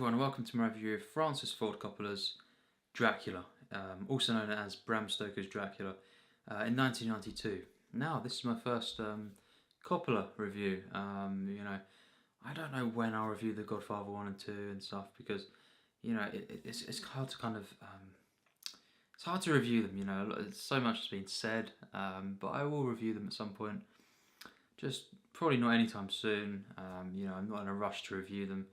everyone, welcome to my review of Francis Ford Coppola's Dracula, also known as Bram Stoker's Dracula, in 1992. Now, this is my first Coppola review. I don't know when I'll review The Godfather 1 and 2 and stuff because, it's hard to it's hard to review them, so much has been said, but I will review them at some point. Just probably not anytime soon. I'm not in a rush to review them.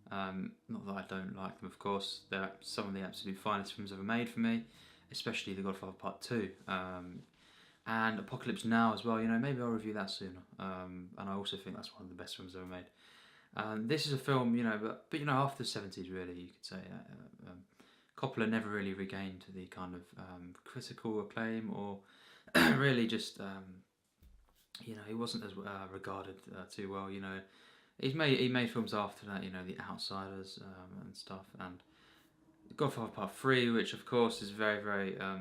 Not that I don't like them, of course. They're some of the absolute finest films ever made for me, especially The Godfather Part 2. And Apocalypse Now as well, maybe I'll review that sooner. And I also think that's one of the best films ever made. This is a film, but after the 70s, really, you could say. Coppola never really regained the kind of critical acclaim or really just, he wasn't as regarded too well, He made films after that, The Outsiders and stuff, and Godfather Part 3, which of course is very, very, a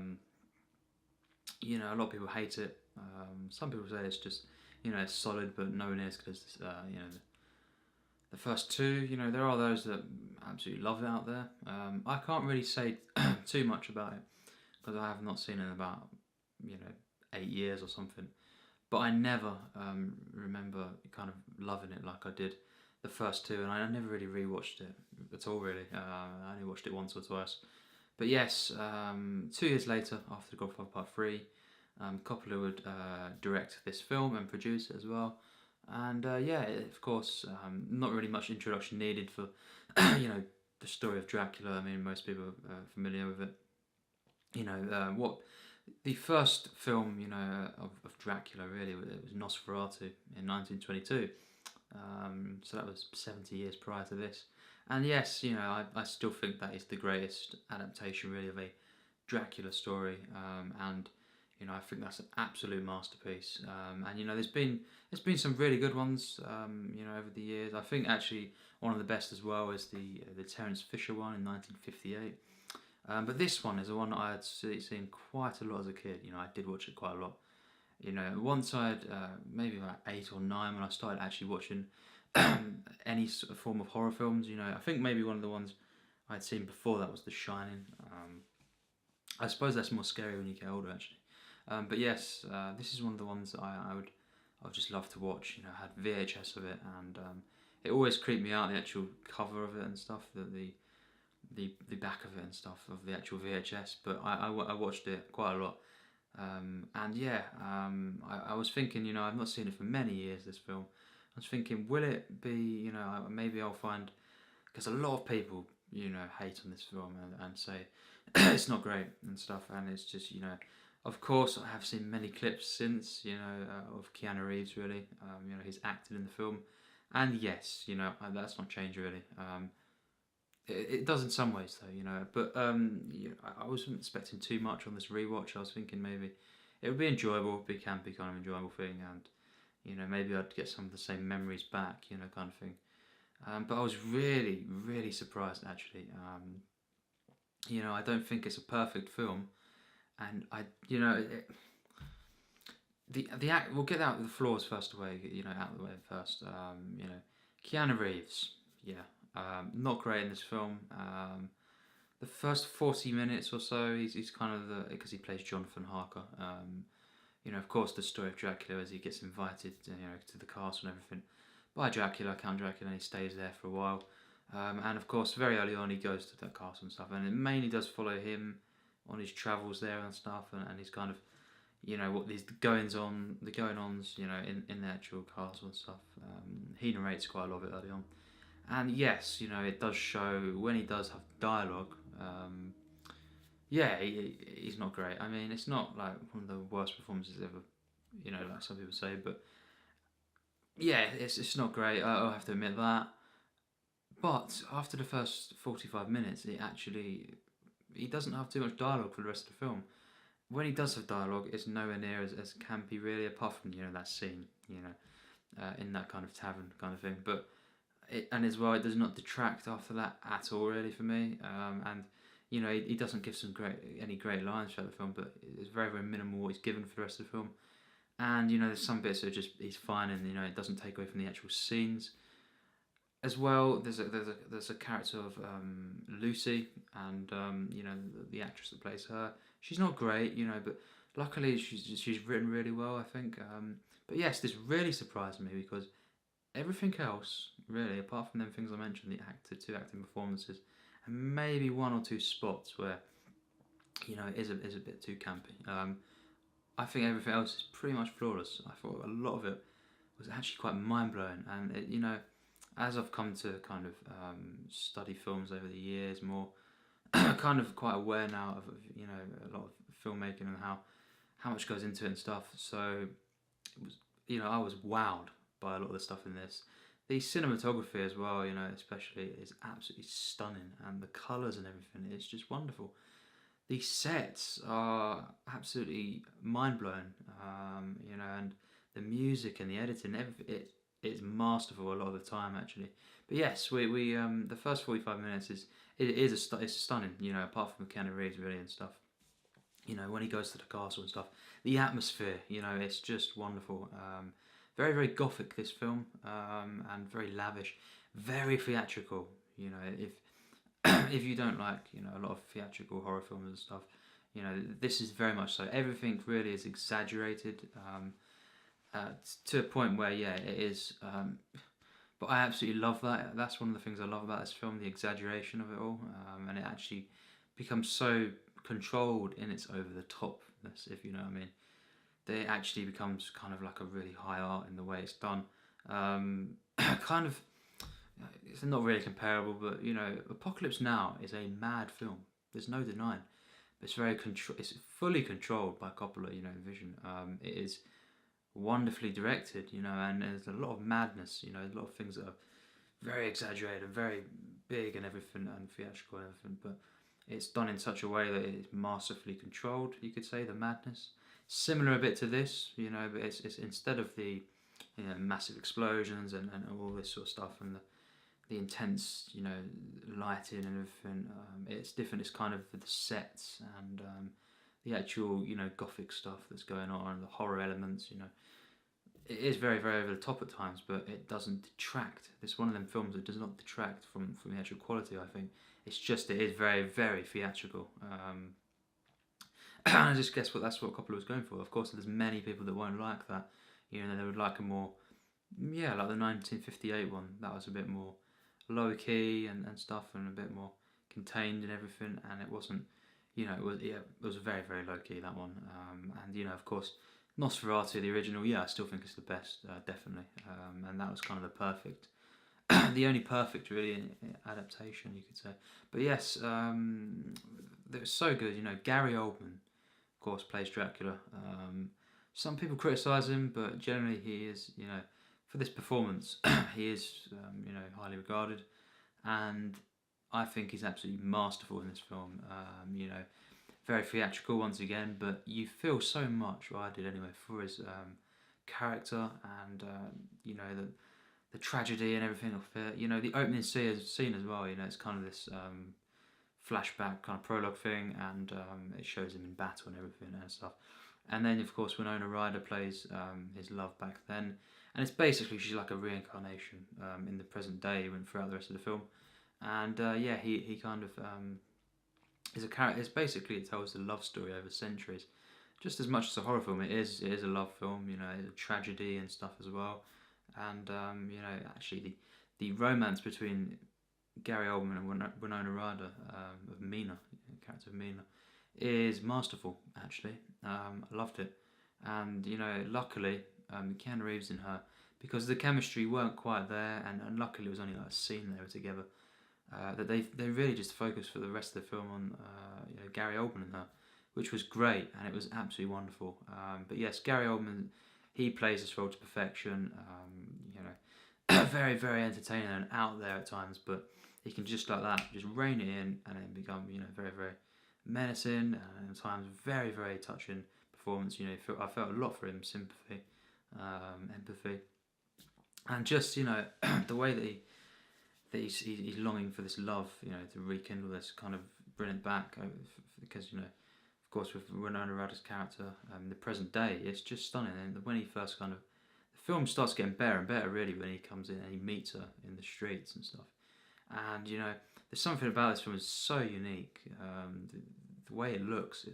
lot of people hate it. Some people say it's just, it's solid, but nowhere near as good as, the first two. There are those that absolutely love it out there. I can't really say too much about it, because I have not seen it in about, 8 years or something. But I never remember kind of loving it like I did the first two, and I never really rewatched it at all, really. I only watched it once or twice. But yes, 2 years later, after The Godfather Part 3, Coppola would direct this film and produce it as well. And of course, not really much introduction needed for, the story of Dracula. I mean, most people are familiar with it. What the first film, of Dracula, really, it was Nosferatu in 1922. So that was 70 years prior to this. And yes, I still think that is the greatest adaptation, really, of a Dracula story. And I think that's an absolute masterpiece. And there's been some really good ones, over the years. I think actually one of the best as well is the Terence Fisher one in 1958. But this one is the one that I had seen quite a lot as a kid. I did watch it quite a lot. Once I had maybe about 8 or 9 when I started actually watching any sort of form of horror films. I think maybe one of the ones I'd seen before that was The Shining. I suppose that's more scary when you get older, actually. But yes, this is one of the ones that I would just love to watch. I had VHS of it, and it always creeped me out, the actual cover of it and stuff, the back of it and stuff of the actual VHS. But I watched it quite a lot. I was thinking, I've not seen it for many years, this film. I was thinking, will it be, maybe I'll find, because a lot of people, hate on this film and say it's not great and stuff, and it's just, of course I have seen many clips since, of Keanu Reeves, really, he's acted in the film, and yes, that's not changed, really. It does in some ways, though, but I wasn't expecting too much on this rewatch. I was thinking maybe it would be enjoyable, be campy, kind of enjoyable thing, and maybe I'd get some of the same memories back, kind of thing. But I was really, really surprised, actually. I don't think it's a perfect film, and the act. We'll get out the flaws first away, out of the way first. Keanu Reeves, yeah. Not great in this film. The first 40 minutes or so, he's kind of because he plays Jonathan Harker. Of course, the story of Dracula as he gets invited, to the castle and everything by Count Dracula, and he stays there for a while. And of course, very early on, he goes to that castle and stuff, and it mainly does follow him on his travels there and stuff, and he's kind of, what these goings-ons, in the actual castle and stuff. He narrates quite a lot of it early on. And yes, it does show when he does have dialogue. He's not great. I mean, it's not like one of the worst performances ever, like some people say. But yeah, it's not great. I'll have to admit that. But after the first 45 minutes, he doesn't have too much dialogue for the rest of the film. When he does have dialogue, it's nowhere near as campy, really, apart from that scene, in that kind of tavern kind of thing. But it does not detract after that at all, really, for me. And he doesn't give any great lines throughout the film, but it's very, very minimal what he's given for the rest of the film. And there's some bits that he's fine, and it doesn't take away from the actual scenes. as well, there's a character of Lucy, and the actress that plays her. She's not great, but luckily she's written really well, I think. But yes, this really surprised me because everything else, really, apart from them things I mentioned, the two acting performances, and maybe one or two spots where it is a bit too campy. I think everything else is pretty much flawless. I thought a lot of it was actually quite mind blowing, and as I've come to kind of study films over the years more, kind of quite aware now of a lot of filmmaking and how much goes into it and stuff. So it was I was wowed by a lot of the stuff in this. The cinematography as well, especially, is absolutely stunning, and the colours and everything is just wonderful. The sets are absolutely mind blowing, and the music and the editing, everything, it's masterful a lot of the time actually. But yes, we the first 45 minutes it's stunning. Apart from Keanu Reeves really and stuff. When he goes to the castle and stuff, the atmosphere, it's just wonderful. Very very gothic this film, and very lavish, very theatrical. If if you don't like a lot of theatrical horror films and stuff, this is very much so. Everything really is exaggerated, to a point where it is. But I absolutely love that. That's one of the things I love about this film, the exaggeration of it all, and it actually becomes so controlled in its over the topness, if you know what I mean. It actually becomes kind of like a really high art in the way it's done. Kind of, it's not really comparable, but Apocalypse Now is a mad film. There's no denying. It's it's fully controlled by Coppola. Vision. It is wonderfully directed. And there's a lot of madness. A lot of things that are very exaggerated and very big and everything, and theatrical and everything. But it's done in such a way that it's masterfully controlled. You could say the madness, similar a bit to this. But it's instead of the massive explosions and all this sort of stuff, and the intense, lighting and everything. It's different. It's kind of the sets and the actual, gothic stuff that's going on, and the horror elements. It is very, very over the top at times, but it doesn't detract. It's one of them films that does not detract from the actual quality. I think it's just it is very, very theatrical. I just guess that's what Coppola was going for. Of course, there's many people that won't like that. They would like a more, like the 1958 one. That was a bit more low key and stuff, and a bit more contained and everything, and it wasn't it was very very low key, that one. And of course Nosferatu, the original, I still think it's the best, definitely. And that was kind of the perfect the only perfect really adaptation, you could say. But yes, it was so good. Gary Oldman, of course, plays Dracula. Some people criticise him, but generally he is, for this performance, he is, highly regarded, and I think he's absolutely masterful in this film. Very theatrical once again, but you feel so much, or I did anyway, for his character, and the tragedy and everything of it. The opening scene as well. It's kind of this flashback kind of prologue thing, and it shows him in battle and everything and stuff. And then, of course, Winona Ryder plays his love back then. And it's basically, she's like a reincarnation in the present day throughout the rest of the film. And he kind of is a character. It's basically, it tells the love story over centuries. Just as much as a horror film, it is a love film, it's a tragedy and stuff as well. And, actually the romance between Gary Oldman and Winona Ryder, of Mina, the character of Mina, is masterful, actually. I loved it. And, luckily, Keanu Reeves and her, because the chemistry weren't quite there, and luckily it was only like a scene they were together, that they really just focused for the rest of the film on Gary Oldman and her, which was great, and it was absolutely wonderful. But yes, Gary Oldman, he plays this role to perfection. Very very entertaining and out there at times, but he can just like that just rein it in, and then become very very menacing, and at times very very touching performance. I felt a lot for him, sympathy, empathy, and just the way that he's longing for this love, to rekindle this, kind of bring it back, because of course with Winona Ryder's character, the present day, it's just stunning. And when he first kind of, the film starts getting better and better really when he comes in and he meets her in the streets and stuff. And there's something about this film is so unique. The way it looks,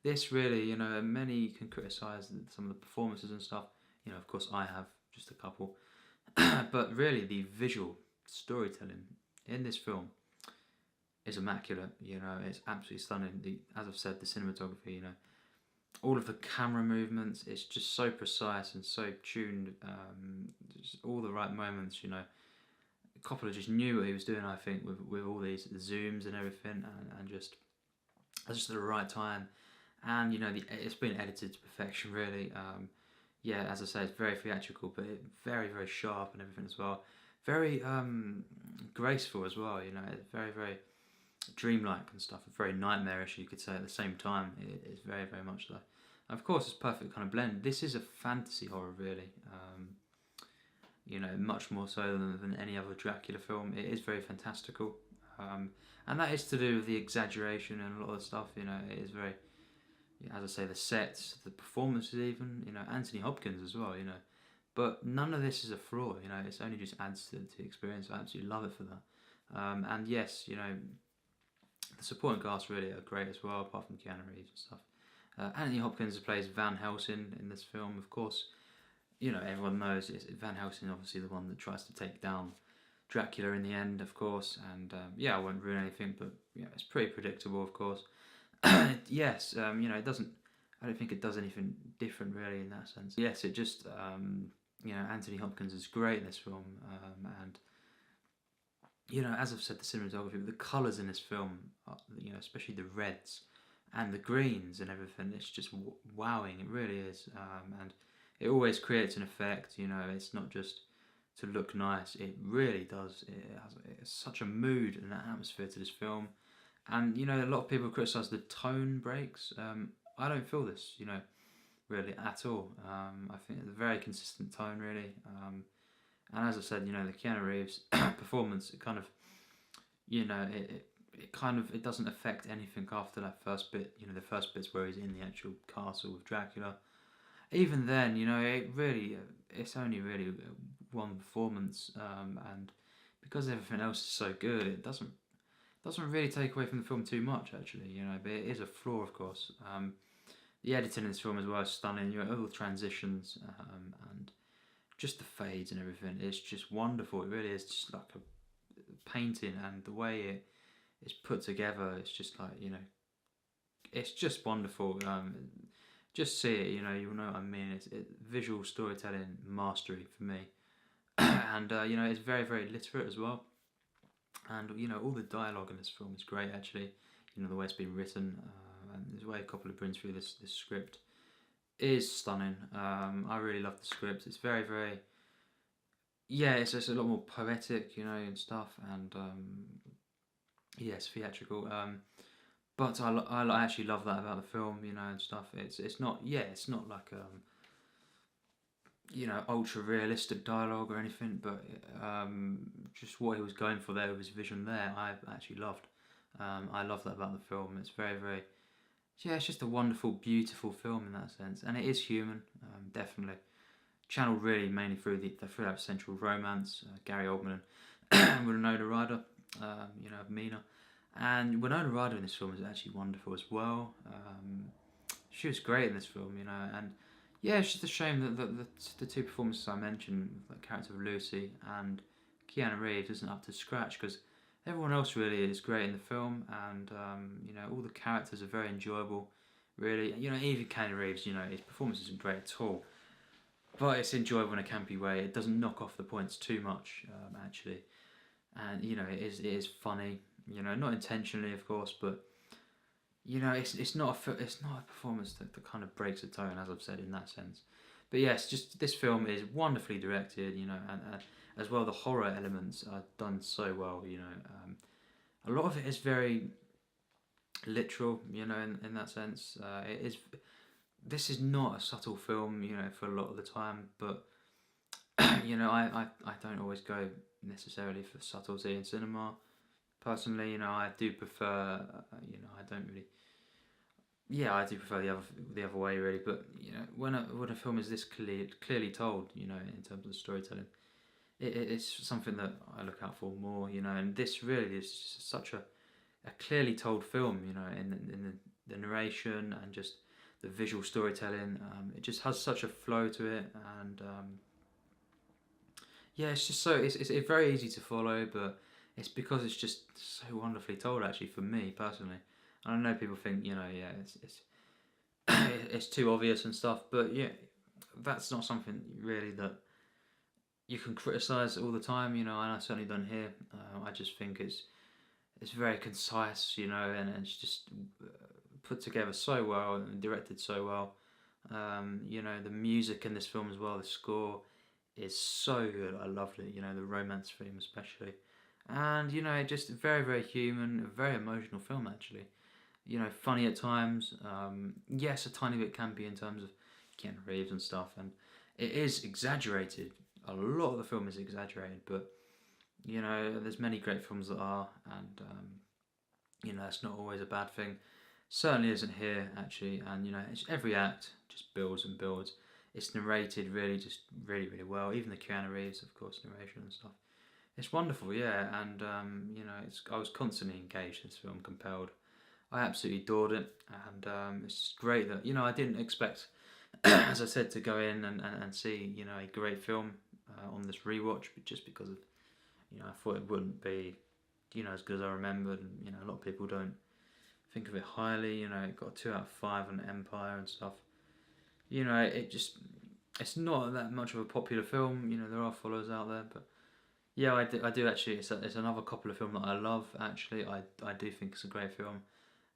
this really, many can criticise some of the performances and stuff. Of course I have just a couple, but really the visual storytelling in this film is immaculate. It's absolutely stunning. As I've said, the cinematography, all of the camera movements, it's just so precise and so tuned. Just all the right moments. Coppola just knew what he was doing. I think with all these zooms and everything, and just at the right time. And it's been edited to perfection, really. As I say, it's very theatrical, but very, very sharp and everything as well. Very graceful as well. It's very, very dreamlike and stuff. Very nightmarish, you could say, at the same time. It's very, very much so. Of course, it's perfect kind of blend. This is a fantasy horror, really. Much more so than any other Dracula film. It is very fantastical, and that is to do with the exaggeration and a lot of the stuff. It is very, as I say, the sets, the performances, even Anthony Hopkins as well. But none of this is a flaw. It's only just adds to the experience. I absolutely love it for that. And yes, the supporting cast really are great as well, apart from Keanu Reeves and stuff. Anthony Hopkins plays Van Helsing in this film, of course. Everyone knows Van Helsing, obviously the one that tries to take down Dracula in the end, of course. And I won't ruin anything, but it's pretty predictable, of course. Yes, it doesn't. I don't think it does anything different really in that sense. Yes, it just Anthony Hopkins is great in this film, and as I've said, the cinematography, the colours in this film, especially the reds and the greens and everything, it's just wowing. It really is, and it always creates an effect. It's not just to look nice. It really does. It's such a mood and an atmosphere to this film. And a lot of people criticise the tone breaks. I don't feel this, really at all. I think it's a very consistent tone, really. And as I said, the Keanu Reeves performance, it kind of, it doesn't affect anything after that first bit. The first bit's where he's in the actual castle with Dracula. Even then, it's only really one performance, and because everything else is so good, it doesn't really take away from the film too much, actually. But it is a flaw, of course. The editing in this film as well is stunning. All the transitions, and just the fades and everything. It's just wonderful. It really is just like a painting, and the way it is put together, it's just like it's just wonderful. Just see it, you'll know what I mean. It's visual storytelling mastery for me, and it's very, very literate as well. And all the dialogue in this film is great, actually. The way it's been written, and the way Coppola brings through this script is stunning. I really love the script. It's very, very, it's just a lot more poetic, and stuff, and it's theatrical. But I actually love that about the film, and stuff. It's not like ultra realistic dialogue or anything, but just what he was going for there with his vision there, I actually loved. I love that about the film. It's very, very, it's just a wonderful, beautiful film in that sense, and it is human, definitely. Channeled really mainly through that central romance, Gary Oldman and Winona Ryder, Mina. And Winona Ryder in this film is actually wonderful as well. She was great in this film, and it's just a shame that the two performances I mentioned, the character of Lucy and Keanu Reeves, isn't up to scratch, because everyone else really is great in the film, and all the characters are very enjoyable, really. Even Keanu Reeves, his performance isn't great at all, but it's enjoyable in a campy way. It doesn't knock off the points too much, actually, and it is funny. Not intentionally, of course, but it's not a performance that kind of breaks the tone, as I've said, in that sense. But yes, just this film is wonderfully directed, and as well the horror elements are done so well. A lot of it is very literal, in that sense. It is. This is not a subtle film, for a lot of the time, but I don't always go necessarily for subtlety in cinema. Personally, I do prefer, I don't really, yeah, I do prefer the other way really. But you know, when a film is this clearly told, you know, in terms of storytelling, it's something that I look out for more. You know, and this really is just such a clearly told film. You know, in the narration and just the visual storytelling. It just has such a flow to it, and yeah, it's just it's very easy to follow, but it's because it's just so wonderfully told. Actually, for me personally, I know people think, you know, yeah, it's it's too obvious and stuff, but yeah, that's not something really that you can criticize all the time. You know, and I certainly don't here. I just think it's very concise, you know, and it's just put together so well and directed so well. You know, the music in this film as well, the score is so good. I loved it. You know, the romance theme especially, and you know, just very very human, a very emotional film actually. You know, funny at times. Yes, a tiny bit can be in terms of Keanu Reeves and stuff, and it is exaggerated. A lot of the film is exaggerated, but you know, there's many great films that are, and you know, that's not always a bad thing. Certainly isn't here actually, and you know, every act just builds and builds. It's narrated really, just really, really well. Even the Keanu Reeves, of course, narration and stuff. It's wonderful, yeah, and you know, I was constantly engaged in this film, compelled. I absolutely adored it, and it's just great that, you know, I didn't expect, as I said, to go in and see, you know, a great film on this rewatch, but just because of, you know, I thought it wouldn't be, you know, as good as I remembered, and you know, a lot of people don't think of it highly. You know, it got 2 out of 5 on Empire and stuff. You know, it's not that much of a popular film. You know, there are followers out there, but yeah, I do actually. It's another Coppola film that I love. Actually, I do think it's a great film,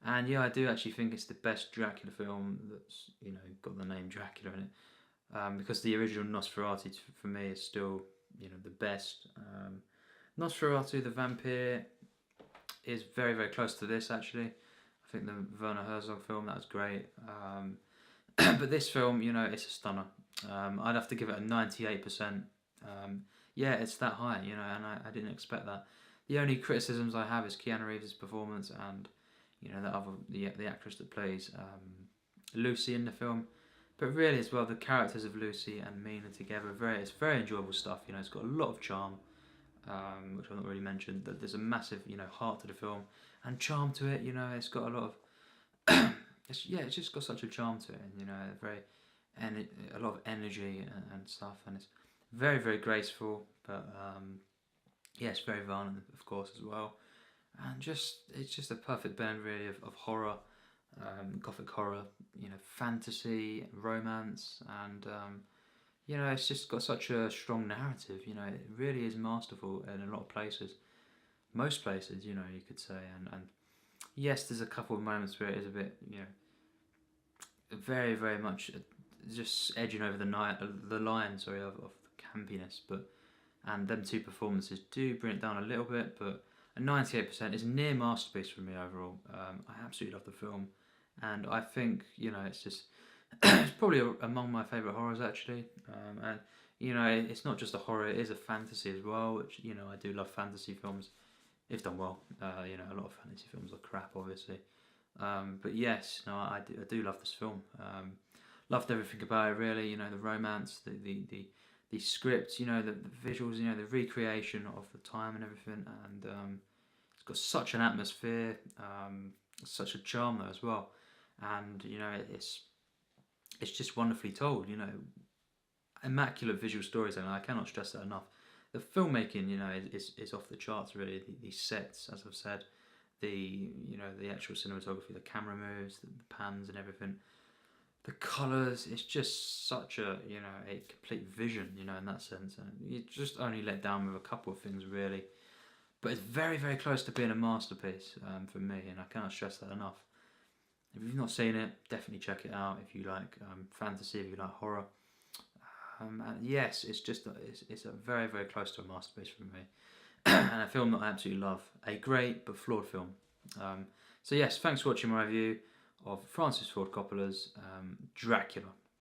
and yeah, I do actually think it's the best Dracula film that's, you know, got the name Dracula in it. Because the original Nosferatu for me is still, you know, the best. Nosferatu the vampire is very very close to this actually. I think the Werner Herzog film, that was great. But this film, you know, it's a stunner. I'd have to give it a 98%. Yeah, it's that high, you know, and I didn't expect that. The only criticisms I have is Keanu Reeves' performance and, you know, the actress that plays Lucy in the film. But really, as well, the characters of Lucy and Mina together, it's very enjoyable stuff. You know, it's got a lot of charm, which I've not really mentioned. That there's a massive, you know, heart to the film and charm to it. You know, it's got a lot of it's just got such a charm to it, and you know, a lot of energy and stuff, and it's very very graceful, but yeah, it's very violent, of course, as well, and it's just a perfect blend really of horror, gothic horror, you know, fantasy, romance, and you know, it's just got such a strong narrative. You know, it really is masterful in a lot of places, most places, you know, you could say, and yes, there's a couple of moments where it is a bit, you know, very very much just edging over the line, sorry, of the campiness, but and them two performances do bring it down a little bit, but a 98% is near masterpiece for me overall. I absolutely love the film, and I think, you know, it's just it's probably among my favourite horrors actually, and you know, it's not just a horror, it is a fantasy as well, which, you know, I do love fantasy films if done well. You know, a lot of fantasy films are crap, obviously. But yes, no, I do love this film. Loved everything about it, really. You know, the romance, the script, you know, the visuals, you know, the recreation of the time and everything, and it's got such an atmosphere, such a charm though as well, and you know, it's just wonderfully told. You know, immaculate visual storytelling. I cannot stress that enough. The filmmaking, you know, is off the charts. Really, these sets, as I've said, you know, the actual cinematography, the camera moves, the pans and everything, the colours. It's just such a, you know, a complete vision, you know, in that sense. And you just only let down with a couple of things really, but it's very very close to being a masterpiece for me, and I cannot stress that enough. If you've not seen it, definitely check it out. If you like fantasy, if you like horror. And yes, it's a very very close to a masterpiece for me, and a film that I absolutely love. A great but flawed film. So yes, thanks for watching my review of Francis Ford Coppola's Dracula.